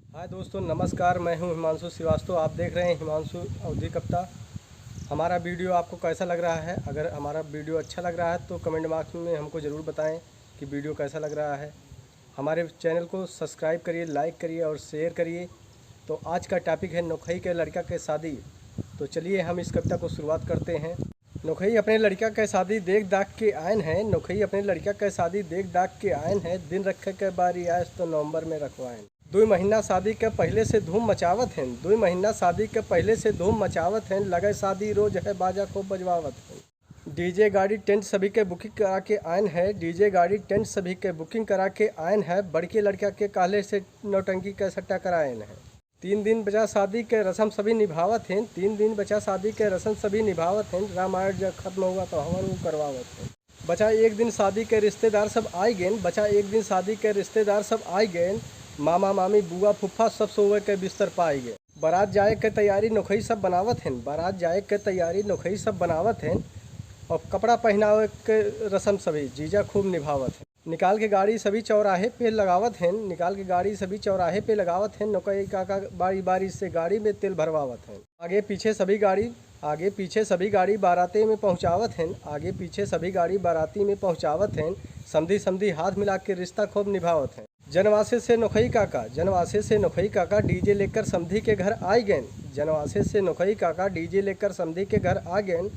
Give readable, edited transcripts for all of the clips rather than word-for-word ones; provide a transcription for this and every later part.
हाय दोस्तों, नमस्कार। मैं हूं हिमांशु श्रीवास्तव। आप देख रहे हैं हिमांशु अवधि कप्ता। हमारा वीडियो आपको कैसा लग रहा है? अगर हमारा वीडियो अच्छा लग रहा है तो कमेंट बॉक्स में हमको ज़रूर बताएं कि वीडियो कैसा लग रहा है। हमारे चैनल को सब्सक्राइब करिए, लाइक करिए और शेयर करिए। तो आज का टॉपिक है नोखई के लड़का के शादी। तो चलिए हम इस कविता को शुरुआत करते हैं। नोखई अपने लड़का के शादी देख दाख के आयन है। नोखई अपने लड़का के शादी देख दाख के आयन है। दिन रखे के बारी आए तो नवंबर में रखवाएं। 2 महीना शादी के पहले से धूम मचावत हैं। 2 महीना शादी के पहले से धूम मचावत हैं। लगे शादी रोज है बाजा को बजवावत हैं। डीजे गाड़ी टेंट सभी के बुकिंग करा के आयन है। डीजे गाड़ी टेंट सभी के बुकिंग करा के आयन है। बड़के लड़का के काले से नौटंकी का सट्टा करायन है। 3 दिन बचा शादी के रस्म सभी निभावत हैं। 3 दिन बचा शादी के रस्म सभी निभावत हैं। रामायण जब खत्म हुआ तो हवन करवावत हैं। बचा एक दिन शादी के रिश्तेदार सब आए गए। बचा एक दिन शादी के रिश्तेदार सब आए गए। मामा मामी बुआ फुफ्फा सब सोवे के बिस्तर पाए गए। बारात जाए के तैयारी नोखई सब बनावत हैं। बारात जाए के तैयारी नोखई सब बनावत हैं। और कपड़ा पहनावे के रस्म सभी जीजा खूब निभावत हैं। निकाल के गाड़ी सभी चौराहे पे लगावत हैं। निकाल के गाड़ी सभी चौराहे पे लगावत हैं। नोखई काका बारी बारी से गाड़ी में तेल भरवावत हैं। आगे पीछे सभी गाड़ी बाराती में पहुंचावत हैं। आगे पीछे सभी गाड़ी बाराती में पहुंचावत हैं। समधी समधी हाथ मिला के रिश्ता खूब निभावत हैं। जनवासे से नोखई काका डीजे लेकर समधी के घर आए गए। जनवासे से नोखई काका डीजे लेकर समधी के घर आ गए।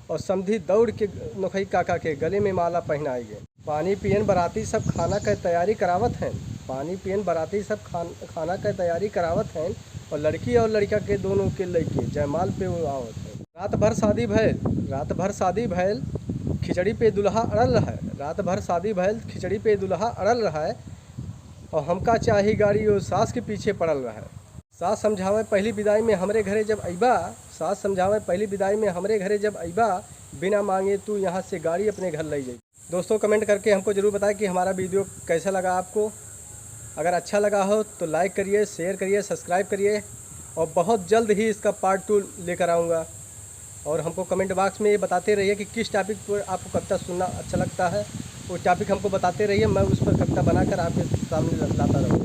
और समधी दौड़ के नोखई काका के गले में माला पहनाए गए। पानी पियन बराती सब खाना का तैयारी करावत हैं। पानी पियन बराती सब खाना का तैयारी करावत हैं। और लड़की और लड़का के दोनों के लड़के जयमाल पे वो आवत हैं। रात भर शादी भैल खिचड़ी पे दुल्हा अड़ल रहा है। रात भर शादी भैल खिचड़ी पे दुल्हा अड़ल रहा है। और हमका चाही गाड़ी और सास के पीछे पड़ल रहा है। सास समझावे पहली विदाई में हमरे घरे जब अइबा। सास समझावे पहली विदाई में हमरे घरे जब अइबा। बिना मांगे तू यहाँ से गाड़ी अपने घर ले जाई। दोस्तों कमेंट करके हमको ज़रूर बताएं कि हमारा वीडियो कैसा लगा आपको। अगर अच्छा लगा हो तो लाइक करिए, शेयर करिए, सब्सक्राइब करिए। और बहुत जल्द ही इसका पार्ट 2 लेकर आऊँगा। और हमको कमेंट बॉक्स में ये बताते रहिए कि किस टॉपिक पर आपको कविता सुनना अच्छा लगता है। वो टॉपिक हमको बताते रहिए, मैं उस पर कविता बनाकर आपके सामने लाता रहूँ।